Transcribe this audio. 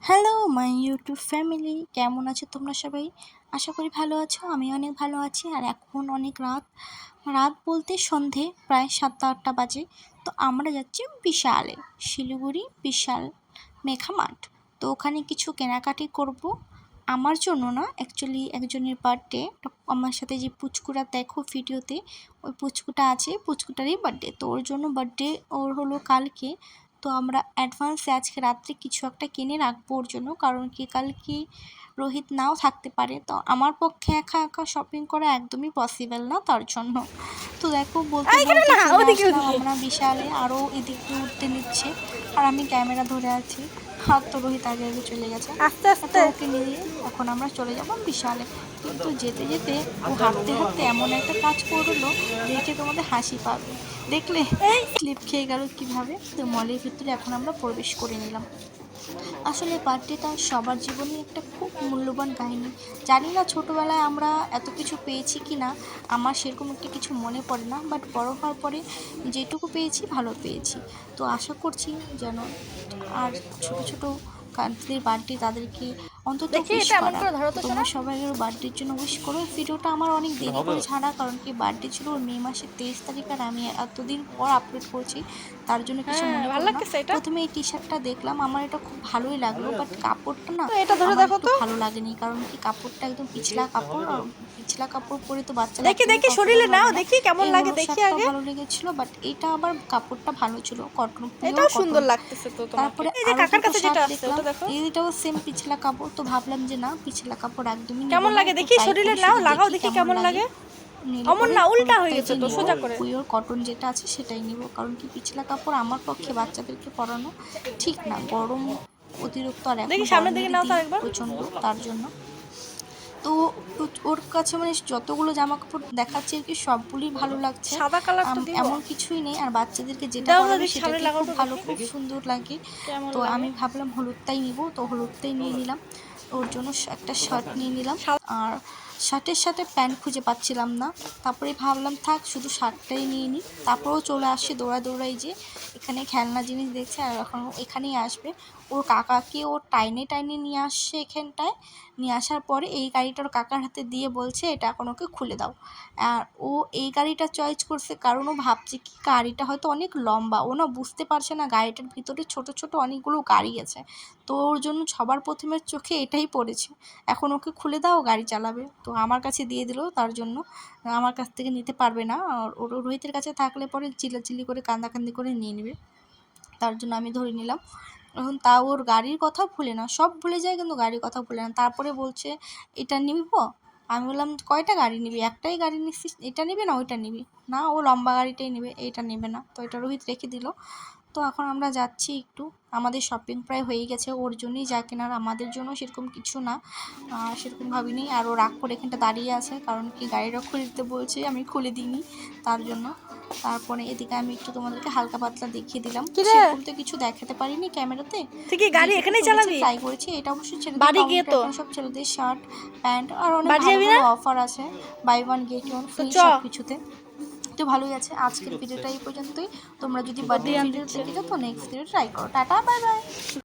Hello my YouTube family, কেমন আছো তোমরা সবাই? আশা করি ভালো আছো। আমি অনেক ভালো আছি। আর এখন অনেক রাত রাত বলতে সন্ধে প্রায় 7টা-8টা বাজে। তো আমরা যাচ্ছি বিশালে, শিলিগুড়ি বিশাল মেঘা মাঠ। তো ওখানে কিছু কেনাকাটি করব। আমার জন্য না, অ্যাকচুয়ালি একজনের বার্থডে। আমার সাথে যে পুচকুটা দেখো ভিডিওতে, ওই পুচকুটা আছে, পুচকুটারই বার্থডে। তো ওর জন্য বার্থডে ওর হলো কালকে। তো আমরা অ্যাডভান্সে আজকে রাত্রে কিছু একটা কিনে রাখবো ওর জন্য, কারণ কি কালকে রোহিত নাও থাকতে পারে। তো আমার পক্ষে একা একা শপিং করা একদমই পসিবল না, তার জন্য। তো দেখো বলতে বলতে চলে আসলাম আমরা বিশালে। আরও এদিকে উঠতে নিচ্ছে আর আমি ক্যামেরা ধরে আছি। হাত তো রোহিত আগে আগে চলে গেছে। আস্তে আস্তে ওকে নিয়ে এখন আমরা চলে যাব বিশালে। কিন্তু যেতে যেতে ও হাঁটতে হাঁটতে এমন একটা কাজ করলো, দেখে তোমাদের হাসি পাবে। দেখলে স্লিপ খেয়ে গেল কীভাবে। তো মলের ভিতরে এখন আমরা প্রবেশ করে নিলাম। আসলে বার্থডেটা সবার জীবনে একটা খুব মূল্যবান কাহিনী। জানি না ছোটোবেলায় আমরা এত কিছু পেয়েছি কি না, আমার সেরকম একটা কিছু মনে পড়ে না, বাট বড় হওয়ার পরে যেটুকু পেয়েছি ভালো পেয়েছি। তো আশা করছি যেন আর ছোটো ছোটো কান্ট্রির বার্থডে তাদেরকে অন্তত দেখি উইশ এটা এমন করা। করে ধরো তো তোমরা শোনা। সবাই ওর বার্থডের জন্য উইশ করো। ভিডিওটা আমার অনেক দেরি করে ছাড়া, কারণ কি বার্থডে ছিল ওর মে মাসের 23 তারিখ, আর আমি এতদিন পর আপলোড করছি, তার জন্য কিছু হ্যাঁ মনে ভালো করো না। লাগতেছে এটা। প্রথমে এই টি শার্টটা দেখলাম, আমার এটা খুব ভালোই লাগলো, বাট কাপড়টা না তো এটা ধরে আমার দেখো একটু তো। ভালো লাগেনি। কারণ কি কাপড়টা একদম পিছলা কাপড়, আর পিছলা কাপড় পরে তো বাচ্চারা দেখি একদমই দেখি কমফোর্টেবল শরীরে নাও, হবে না। দেখি কেমন এই লাগে, হলুদ দেখি শার্টটা আগে। ভালো লেগেছিল, বাট এটা আবার কাপড়টা ভালো ছিল, কটন, পিওর এটাও কটন। সুন্দর লাগতেছে তো তোমাকে। তারপরে এই যে আরও কাকার দুটো কাছে শার্ট যেটা আছে দেখলাম, ওটা দেখো এইটাও সেম পিছলা কাপড়। তো ভাবলাম যে না, পিছলা কাপড় একদমই নেবো কেমন না, লাগে, একটু দেখি ট্রাই শরীরে করি, নাও, শুধু লাগাও দেখি দেখি কেমন কেমন লাগে। লাগে। নিলে অমন পরে না, উল্টা হয়ে হলুদটাই গেছে যে তো, নিব, সোজা করে। পিওর কটন যেটা আছে সেটাই নিব। কারণ কি পিছলা কাপড় আমার পক্ষে বাচ্চাদেরকে পরানো ঠিক না, গরম অতিরিক্ত, আর এখন দেখি সামনের দিকে গরমের নাও তো দিন একবার। প্রচণ্ড, তার জন্য। তো ওর কাছে মানে যতগুলো জামা কাপড় দেখাচ্ছে আর কি, সবগুলোই ভালো লাগছে। সাদা কালারটা দিব। এমন কিছুই নেই। আর বাচ্চাদেরকে যেটা দাও তো পরাবে দেখি, সেটা সামনে কি লাগাও খুব তো ভালো, দেখি খুব সুন্দর লাগে। কেমন তো লাগে। আমি ভাবলাম হলুদটাই নিব, তো হলুদটাই নিয়ে নিলাম। ওর জন্য একটা শার্ট নিয়ে নিলাম। আর শার্টের সাথে প্যান্ট খুঁজে পাচ্ছিলাম না, তারপরে ভাবলাম থাক শুধু শার্টটাই নিয়ে নিই। তারপরেও চলে আসছে দৌড়াই যে এখানে খেলনা জিনিস দেখছে, আর এখন এখানেই আসবে। ওর কাকাকে ওর টাইনে টাইনে নিয়ে আসছে এখানটায়। নিয়ে আসার পরে এই গাড়িটার কাকার হাতে দিয়ে বলছে এটা এখন ওকে খুলে দাও। আর ও এই গাড়িটা চয়েস করছে কারণ ও ভাবছে কি গাড়িটা হয়তো অনেক লম্বা, ও না বুঝতে পারছে না গাড়িটার ভিতরে ছোট ছোট অনেকগুলো গাড়ি আছে। তো ওর জন্য সবার প্রথমে চোখে এটাই পড়েছে, এখন ওকে খুলে দাও, গাড়ি চালাবে। তো আমার কাছে দিয়ে দিল, তার জন্য আমার কাছ থেকে নিতে পারবে না। আর ওর রোহিতের কাছে থাকলে পরে চিল্লাচিল্লি করে কান্দাকান্দি করে নিয়ে নেবে, তার জন্য আমি ধরে নিলাম। এখন তা ওর গাড়ির কথা ভুলে না, সব ভুলে যায় কিন্তু গাড়ির কথা ভুলে না। তারপরে বলছে এটা নিব। আমি বললাম কয়টা গাড়ি নিবি, একটাই গাড়ি নিচ্ছিস, এটা নিবি না ওইটা নিবি? না, ও লম্বা গাড়িটাই নেবে, এইটা নেবে না। তো এটা রোহিত রেখে দিল। তো এখন আমরা যাচ্ছি একটু, আমাদের শপিং প্রায় হয়ে গেছে। ওর জন্যই যা কেনার, আমাদের জন্য সেরকম কিছু না, সেরকম ভাবিনি। আর ও রাগ করে এখানটা দাঁড়িয়ে আছে, কারণ কি গাড়িটা খুলে দিতে বলছে, আমি খুলে দিইনি, তার জন্য। তারপরে এদিকে আমি একটু তোমাদেরকে হালকা পাতলা দেখিয়ে দিলাম, কিরে সেরকম তো কিছু দেখাতে পারিনি ক্যামেরাতে। তুই কি গাড়ি যেটুকু এখানেই পেরেছি চালাবি? ট্রাই করেছি। এটা অবশ্যই ছেলেদের বাড়ি গিয়ে কাউন্টার, তো এখানে সব ছেলেদের শার্ট প্যান্ট, আর অনেক বাড়ি ভালো যাবি ভালো না অফার আছে, বাই ওয়ান গেট ওয়ান তো ফ্রি চ। সব কিছুতে। তো ভালোই আছে। আজকের ভিডিওটা এই পর্যন্তই। তোমরা যদি ও বার্থডে ধ্যান ভিডিও দিচ্ছে। দেখে যাও তো নেক্সট ভিডিও ট্রাই করো। Tata, bye bye.